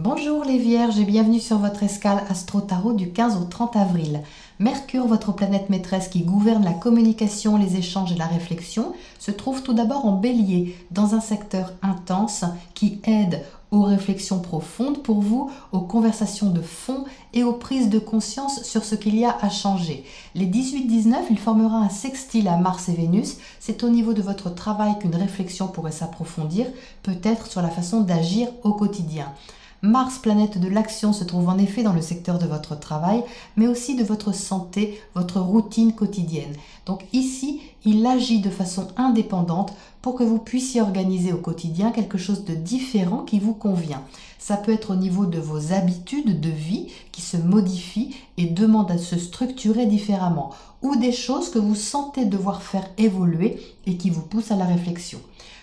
Bonjour les Vierges et bienvenue sur votre escale Astro Tarot du 15 au 30 avril. Mercure, votre planète maîtresse qui gouverne la communication, les échanges et la réflexion, se trouve tout d'abord en Bélier, dans un secteur intense qui aide aux réflexions profondes pour vous, aux conversations de fond et aux prises de conscience sur ce qu'il y a à changer. Les 18-19, il formera un sextile à Mars et Vénus. C'est au niveau de votre travail qu'une réflexion pourrait s'approfondir, peut-être sur la façon d'agir au quotidien. Mars, planète de l'action, se trouve en effet dans le secteur de votre travail, mais aussi de votre santé, votre routine quotidienne. Donc ici, il agit de façon indépendante pour que vous puissiez organiser au quotidien quelque chose de différent qui vous convient. Ça peut être au niveau de vos habitudes de vie qui se modifient et demandent à se structurer différemment, ou des choses que vous sentez devoir faire évoluer et qui vous poussent à la réflexion.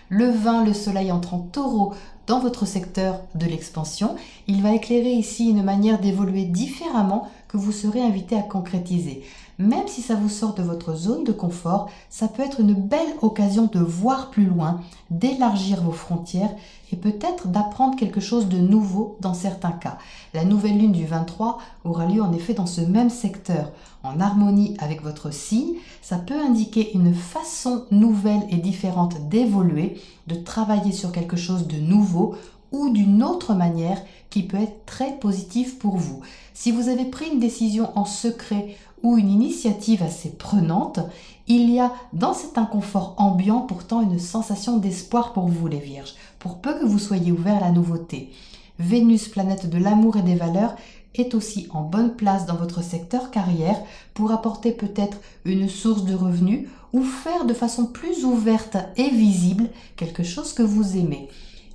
Le 20, le soleil entre en taureau dans votre secteur de l'expansion. Il va éclairer ici une manière d'évoluer différemment que vous serez invité à concrétiser. Même si ça vous sort de votre zone de confort, ça peut être une belle occasion de voir plus loin, d'élargir vos frontières et peut-être d'apprendre quelque chose de nouveau dans certains cas. La nouvelle lune du 23 aura lieu en effet dans ce même secteur. En harmonie avec votre signe, ça peut indiquer une façon nouvelle et différente d'évoluer, de travailler sur quelque chose de nouveau ou d'une autre manière qui peut être très positive pour vous. Si vous avez pris une décision en secret ou une initiative assez prenante, il y a dans cet inconfort ambiant pourtant une sensation d'espoir pour vous les Vierges, pour peu que vous soyez ouverts à la nouveauté. Vénus, planète de l'amour et des valeurs, est aussi en bonne place dans votre secteur carrière pour apporter peut-être une source de revenus ou faire de façon plus ouverte et visible quelque chose que vous aimez.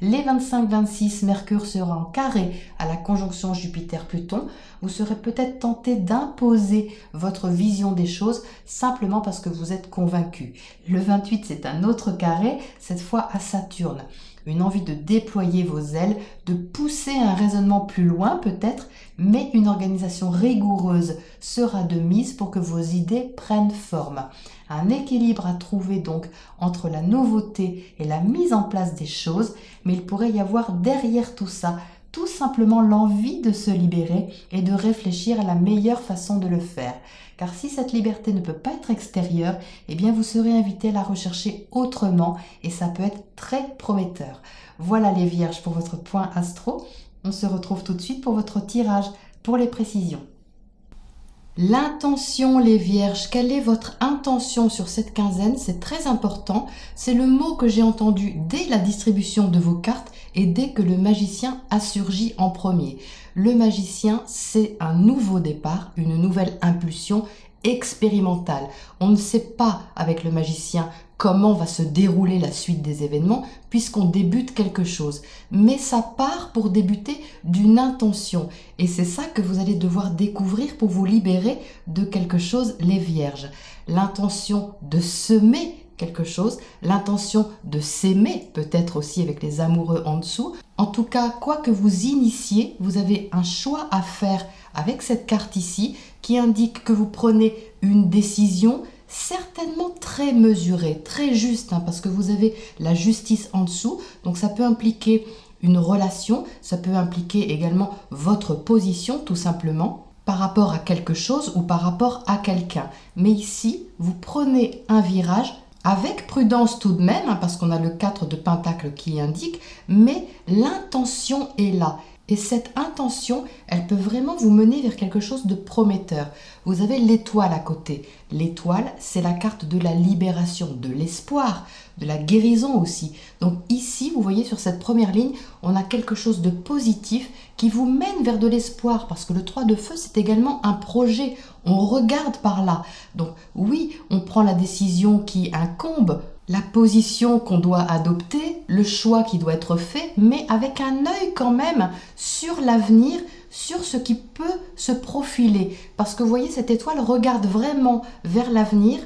Les 25-26, Mercure sera en carré à la conjonction Jupiter-Pluton. Vous serez peut-être tenté d'imposer votre vision des choses simplement parce que vous êtes convaincu. Le 28, c'est un autre carré, cette fois à Saturne. Une envie de déployer vos ailes, de pousser un raisonnement plus loin peut-être, mais une organisation rigoureuse sera de mise pour que vos idées prennent forme. Un équilibre à trouver donc entre la nouveauté et la mise en place des choses, mais il pourrait y avoir derrière tout ça tout simplement l'envie de se libérer et de réfléchir à la meilleure façon de le faire. Car si cette liberté ne peut pas être extérieure, eh bien vous serez invité à la rechercher autrement et ça peut être très prometteur. Voilà les Vierges pour votre point astro. On se retrouve tout de suite pour votre tirage pour les précisions. L'intention, les Vierges, quelle est votre intention sur cette quinzaine? C'est très important, c'est le mot que j'ai entendu dès la distribution de vos cartes et dès que le magicien a surgi en premier. Le magicien, c'est un nouveau départ, une nouvelle impulsion expérimentale. On ne sait pas avec le magicien comment va se dérouler la suite des événements puisqu'on débute quelque chose. Mais ça part pour débuter d'une intention. Et c'est ça que vous allez devoir découvrir pour vous libérer de quelque chose, les Vierges. L'intention de semer quelque chose, l'intention de s'aimer, peut-être aussi avec les amoureux en dessous. En tout cas, quoi que vous initiez, vous avez un choix à faire avec cette carte ici qui indique que vous prenez une décision certainement très mesurée, très juste, parce que vous avez la justice en dessous, donc ça peut impliquer une relation, ça peut impliquer également votre position tout simplement par rapport à quelque chose ou par rapport à quelqu'un. Mais ici, vous prenez un virage avec prudence tout de même, parce qu'on a le 4 de Pentacle qui indique, mais l'intention est là. Et cette intention, elle peut vraiment vous mener vers quelque chose de prometteur. Vous avez l'étoile à côté. L'étoile, c'est la carte de la libération, de l'espoir, de la guérison aussi. Donc ici, vous voyez sur cette première ligne, on a quelque chose de positif qui vous mène vers de l'espoir. Parce que le 3 de feu, c'est également un projet. On regarde par là. Donc oui, on prend la décision qui incombe, la position qu'on doit adopter, le choix qui doit être fait, mais avec un œil quand même sur l'avenir, sur ce qui peut se profiler. Parce que vous voyez, cette étoile regarde vraiment vers l'avenir,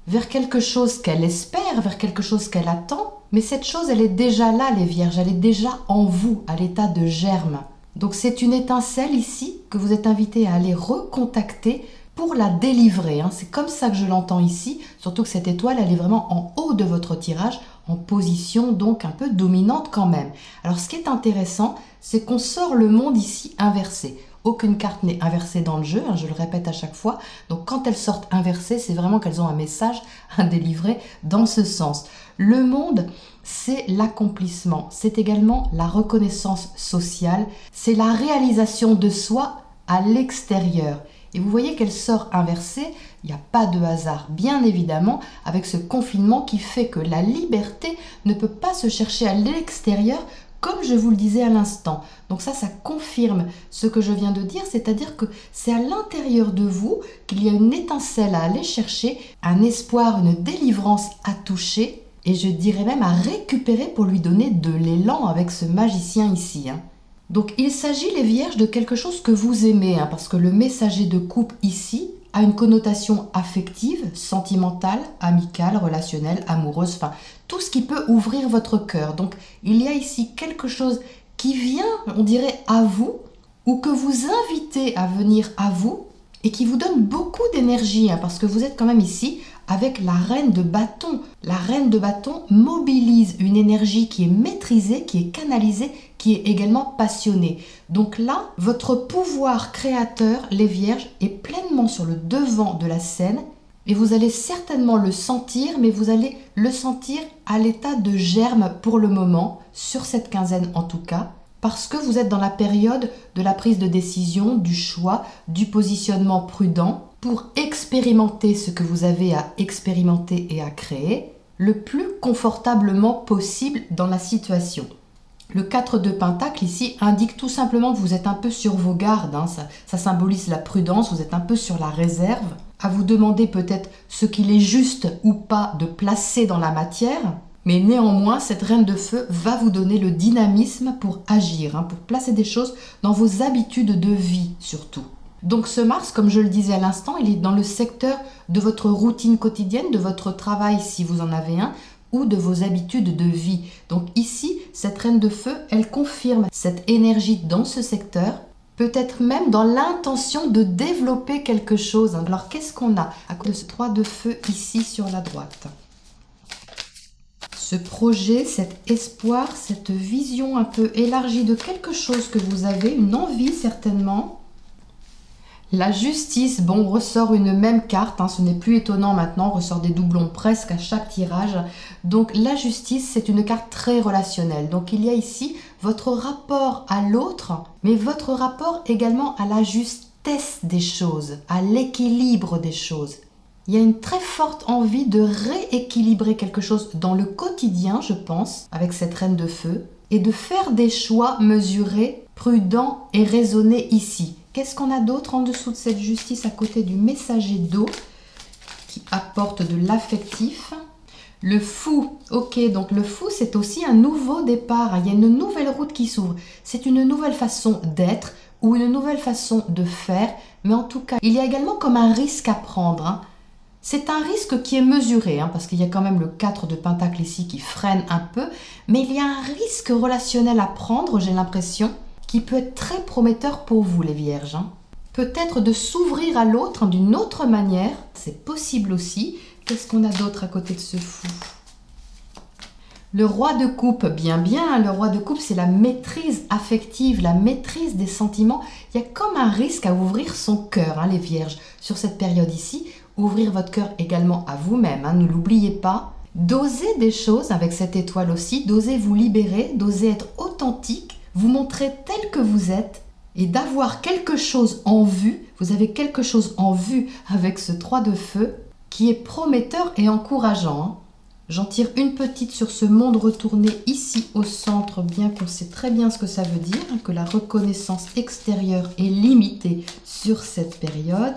vers quelque chose qu'elle espère, vers quelque chose qu'elle attend. Mais cette chose, elle est déjà là, les Vierges, elle est déjà en vous, à l'état de germe. Donc c'est une étincelle ici que vous êtes invité à aller recontacter pour la délivrer, hein. C'est comme ça que je l'entends ici, surtout que cette étoile, elle est vraiment en haut de votre tirage, en position donc un peu dominante quand même. Alors ce qui est intéressant, c'est qu'on sort le monde ici inversé. Aucune carte n'est inversée dans le jeu, hein, je le répète à chaque fois. Donc quand elles sortent inversées, c'est vraiment qu'elles ont un message à délivrer dans ce sens. Le monde, c'est l'accomplissement, c'est également la reconnaissance sociale, c'est la réalisation de soi à l'extérieur. Et vous voyez qu'elle sort inversée, il n'y a pas de hasard, bien évidemment, avec ce confinement qui fait que la liberté ne peut pas se chercher à l'extérieur, comme je vous le disais à l'instant. Donc ça confirme ce que je viens de dire, c'est-à-dire que c'est à l'intérieur de vous qu'il y a une étincelle à aller chercher, un espoir, une délivrance à toucher, et je dirais même à récupérer pour lui donner de l'élan avec ce magicien ici, hein. Donc il s'agit, les vierges, de quelque chose que vous aimez, hein, parce que le messager de coupe ici a une connotation affective, sentimentale, amicale, relationnelle, amoureuse, enfin tout ce qui peut ouvrir votre cœur. Donc il y a ici quelque chose qui vient, on dirait, à vous, ou que vous invitez à venir à vous, et qui vous donne beaucoup d'énergie, hein, parce que vous êtes quand même ici avec la reine de bâton. La reine de bâton mobilise une énergie qui est maîtrisée, qui est canalisée, qui est également passionnée. Donc là, votre pouvoir créateur, les vierges, est pleinement sur le devant de la scène, et vous allez certainement le sentir, mais vous allez le sentir à l'état de germe pour le moment, sur cette quinzaine en tout cas, parce que vous êtes dans la période de la prise de décision, du choix, du positionnement prudent, pour expérimenter ce que vous avez à expérimenter et à créer le plus confortablement possible dans la situation. Le 4 de Pentacle ici indique tout simplement que vous êtes un peu sur vos gardes, hein. Ça symbolise la prudence, vous êtes un peu sur la réserve, à vous demander peut-être ce qu'il est juste ou pas de placer dans la matière, mais néanmoins cette reine de feu va vous donner le dynamisme pour agir, hein, pour placer des choses dans vos habitudes de vie surtout. Donc ce Mars, comme je le disais à l'instant, il est dans le secteur de votre routine quotidienne, de votre travail si vous en avez un, ou de vos habitudes de vie. Donc ici, cette reine de feu, elle confirme cette énergie dans ce secteur, peut-être même dans l'intention de développer quelque chose. Alors qu'est-ce qu'on a à cause de ce 3 de feu ici sur la droite? Ce projet, cet espoir, cette vision un peu élargie de quelque chose que vous avez, une envie certainement. La justice, bon, ressort une même carte, hein, ce n'est plus étonnant maintenant, on ressort des doublons presque à chaque tirage. Donc la justice, c'est une carte très relationnelle. Donc il y a ici votre rapport à l'autre, mais votre rapport également à la justesse des choses, à l'équilibre des choses. Il y a une très forte envie de rééquilibrer quelque chose dans le quotidien, je pense, avec cette reine de feu, et de faire des choix mesurés, prudents et raisonnés ici. Qu'est-ce qu'on a d'autre en dessous de cette justice à côté du messager d'eau qui apporte de l'affectif? Le fou, ok, donc le fou c'est aussi un nouveau départ, il y a une nouvelle route qui s'ouvre. C'est une nouvelle façon d'être ou une nouvelle façon de faire, mais en tout cas, il y a également comme un risque à prendre, hein. C'est un risque qui est mesuré, hein, parce qu'il y a quand même le 4 de Pentacle ici qui freine un peu, mais il y a un risque relationnel à prendre, j'ai l'impression, qui peut être très prometteur pour vous les vierges, hein. Peut-être de s'ouvrir à l'autre, hein, d'une autre manière, c'est possible aussi. Qu'est-ce qu'on a d'autre à côté de ce fou? Le roi de coupe, bien, le roi de coupe c'est la maîtrise affective, la maîtrise des sentiments. Il y a comme un risque à ouvrir son cœur, hein, les vierges, sur cette période ici. Ouvrir votre cœur également à vous-même, hein, ne l'oubliez pas. D'oser des choses avec cette étoile aussi, d'oser vous libérer, d'oser être authentique, vous montrer tel que vous êtes et d'avoir quelque chose en vue. Vous avez quelque chose en vue avec ce 3 de feu qui est prometteur et encourageant, hein. J'en tire une petite sur ce monde retourné ici au centre, bien qu'on sait très bien ce que ça veut dire, hein, que la reconnaissance extérieure est limitée sur cette période.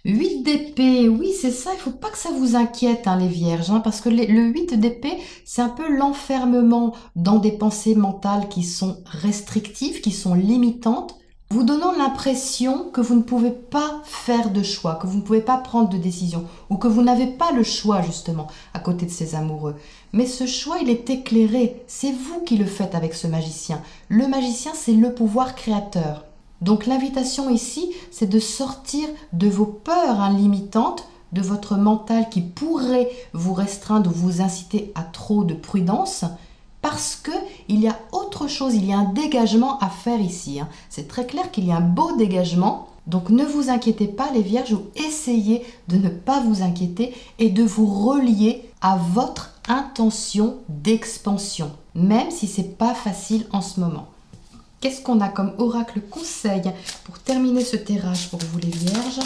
8 d'épée, oui c'est ça, il ne faut pas que ça vous inquiète, hein, les vierges, hein, parce que le 8 d'épée, c'est un peu l'enfermement dans des pensées mentales qui sont restrictives, qui sont limitantes, vous donnant l'impression que vous ne pouvez pas faire de choix, que vous ne pouvez pas prendre de décision, ou que vous n'avez pas le choix justement à côté de ces amoureux. Mais ce choix, il est éclairé, c'est vous qui le faites avec ce magicien. Le magicien, c'est le pouvoir créateur. Donc l'invitation ici, c'est de sortir de vos peurs limitantes, de votre mental qui pourrait vous restreindre ou vous inciter à trop de prudence, parce qu'il y a autre chose, il y a un dégagement à faire ici. C'est très clair qu'il y a un beau dégagement. Donc ne vous inquiétez pas les vierges, ou essayez de ne pas vous inquiéter et de vous relier à votre intention d'expansion, même si ce n'est pas facile en ce moment. Qu'est-ce qu'on a comme oracle conseil pour terminer ce tirage pour vous les vierges?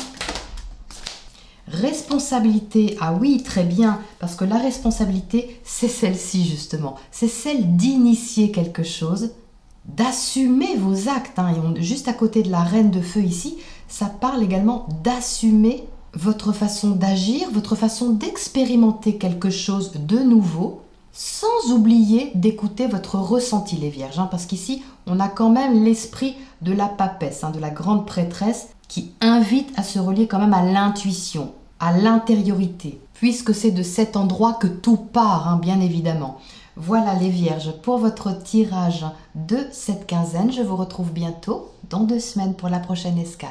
Responsabilité, ah oui, très bien, parce que la responsabilité, c'est celle-ci justement. C'est celle d'initier quelque chose, d'assumer vos actes. Et juste à côté de la reine de feu ici, ça parle également d'assumer votre façon d'agir, votre façon d'expérimenter quelque chose de nouveau, sans oublier d'écouter votre ressenti les vierges. Parce qu'ici, on a quand même l'esprit de la papesse, de la grande prêtresse, qui invite à se relier quand même à l'intuition, à l'intériorité, puisque c'est de cet endroit que tout part, bien évidemment. Voilà les vierges pour votre tirage de cette quinzaine. Je vous retrouve bientôt dans 2 semaines pour la prochaine escale.